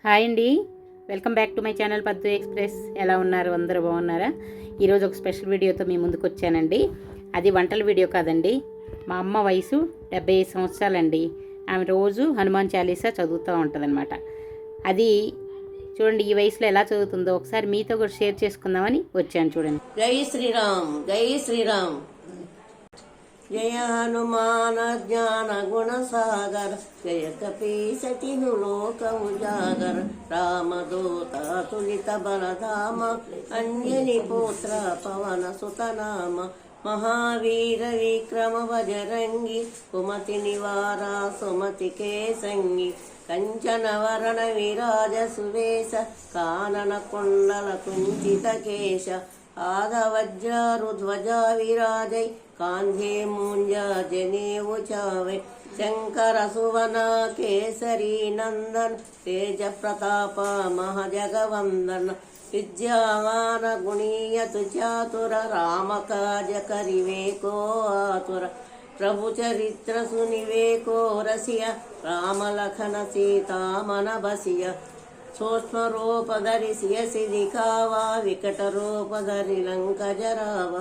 Hi అండి, welcome back to my channel పద్దు express. ఎలా ఉన్నారు? అందరూ బాగున్నారా? ఈరోజు ఒక స్పెషల్ వీడియోతో మీ ముందుకు వచ్చానండి. అది వంటల వీడియో కాదండి. మా అమ్మ వయసు 75 సంవత్సరాలండి. ఆమె రోజు హనుమాన్ చాలీసా చదువుతూ ఉంటుందన్నమాట. అది చూడండి, ఈ వయసులో ఎలా చదువుతుందో ఒకసారి మీతో కూడా షేర్ చేసుకుందామని వచ్చాను. చూడండి. జై శ్రీరామ్, జై శ్రీరామ్. జయ హనుమాన జ్ఞాన గుణ సాగర, జయ కపీశతిను లోక ఉజాగర, రామదూత తులిత బలధామ, అంజని పుత్ర పవన సుతనామ, మహావీర విక్రమ బజరంగి, కుమతి నివార సుమతి కేసంగి, కంచన వరణ విరాజ సువేశ, కానన కుండల కుంచిత కేశ, ఆదవజ్రారుధ్వజా విరాజై, కాంధే మూంజ జనేవు చావై, శంకర సువన కేసరీ నందన్, తేజ ప్రతాప మహజగవందన, విద్యామాన గుణీయతు చాతుర, రామకాజ కరివేకో ఆతుర, ప్రభు చరిత్ర సునివేకో రసియ, రామలఖన సీతామన బసియ, సూక్ష్మ రూపధరి సియసి దిఖావా, వికట రూపధరి లంక జరావ,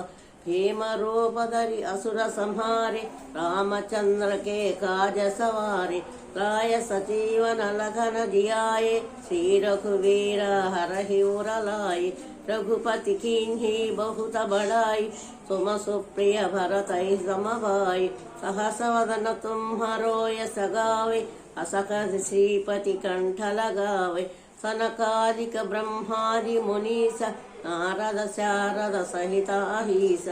భీమ రూపధరి అసుర సంహారి, రామచంద్ర के काज सवारे, राय सजीवन लखन जियाए, श्री रघुवीर हरहि उर लाए, रघुपति कीन्ही बहुत बड़ाई, तुम सुप्रिय भरतहि सम भाई, सहस वदन तुम्हरो यस गावे, असकस श्रीपति कंठ लगावे, सनकादिक ब्रह्मादि मुनीस, नारद शारद सहित अहीस,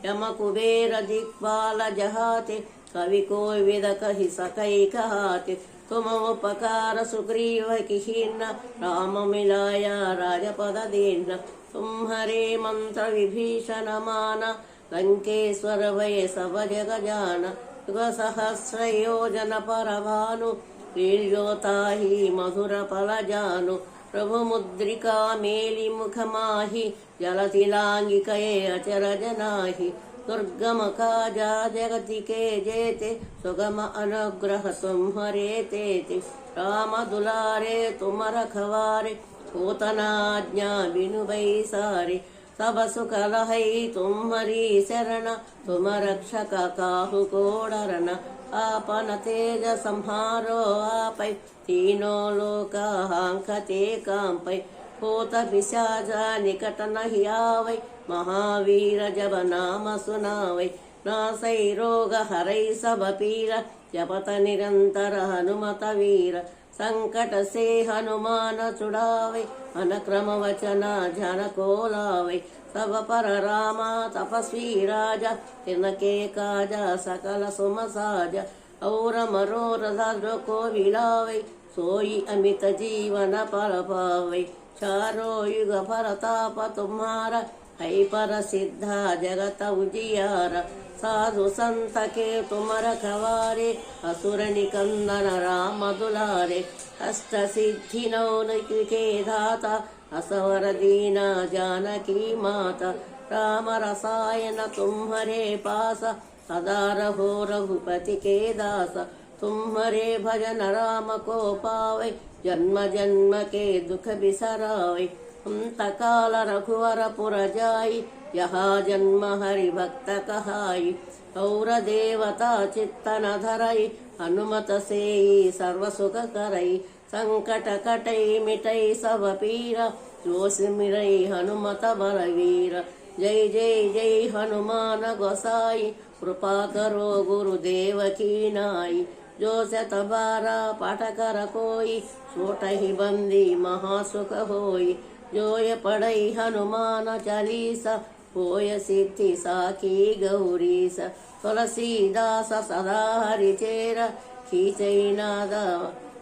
यम कुबेर दिक्पाल जहाते, कवि कोविद कहि सकै कहाते, तुम उपकार सुग्रीव किहिन, राम मिलाया राजपद दीन, तुम्हरे मंत्र विभीषण माना, लंकेश्वर भय सब जग जान, युग सहस्र योजन पर भानु, वीर्योताहि मधुर फल जानु, प्रभु मुद्रिका मेलि मुख माहि, जलति लांगिकये अचरज नाही, दुर्गम काजा जगति के जेते, सुगम अनुग्रह तुम्हरे तेते, राम दुलारे तुम रखवारे, पूतना आज्ञा बिनु बैसारे, सब सुख लहै तुम्हरी शरण, तुम रक्षक काहु को डरन, आपन तेज संहारो आपै, तीनों लोक हांकते कांपै, भूत पिशाच निकट नहीं आवै, महावीर जब नाम सुनावै, नासै रोग हरै सब पीरा, जपत निरंतर हनुमत वीर, संकट से हनुमान छुड़ावे, अनक्रम वचन जन को लावे, सब पर रामा तपस्वी राजा, तिनके काजा सकल सुम साजा, और मनोरथ को विलावे, सोई अमित जीवन पर पावे, चारों युग परताप तुम्हारा, है पर सिद्धा जगत उजियारा, साधु संत के तुम रखवारे, असुर निकंदन राम दुलारे, अष्ट सिद्धि नौ के दाता, असवर दीना जानकी माता, राम रसायन तुम्हारे पास, सदा रहो रघुपति के दास, तुम्हारे भजन राम को पावे, जन्म जन्म के दुख बिसरावे, अंत काल रघुवर पुर जाई, यहाँ जन्म हरि भक्त कहाई, और देवता चित्तन धरई, हनुमत से सर्व सुख करई, संकट कटई मिटई सब पीरा, जो सिमरई हनुमत बलवीर, जय जय जय हनुमान गोसाई, कृपा करो गुरुदेव की नाई, जो शत बारा पाठ कर कोई, छोटहि बंदी महासुख होई, जो ये पढ़ई हनुमान चालीसा, होय सिद्धि साखी गौरीस, तुलसीदास सदा हरिचेरा, खींचई नादा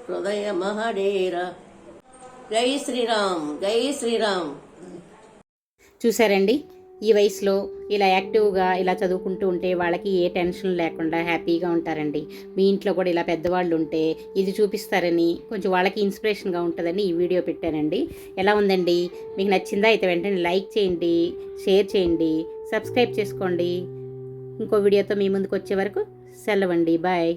हृदय महडेरा. జై శ్రీరామ్, జై శ్రీరామ్. చూసారండి, ఈ వయసులో ఇలా యాక్టివ్గా ఇలా చదువుకుంటూ ఉంటే వాళ్ళకి ఏ టెన్షన్ లేకుండా హ్యాపీగా ఉంటారండి. మీ ఇంట్లో కూడా ఇలా పెద్దవాళ్ళు ఉంటే ఇది చూపిస్తారని కొంచెం వాళ్ళకి ఇన్స్పిరేషన్గా ఉంటుందని ఈ వీడియో పెట్టానండి. ఎలా ఉందండి? మీకు నచ్చిందా? అయితే వెంటనే లైక్ చేయండి, షేర్ చేయండి, సబ్స్క్రైబ్ చేసుకోండి. ఇంకో వీడియోతో మీ ముందుకు వచ్చే వరకు సెలవండి. బాయ్.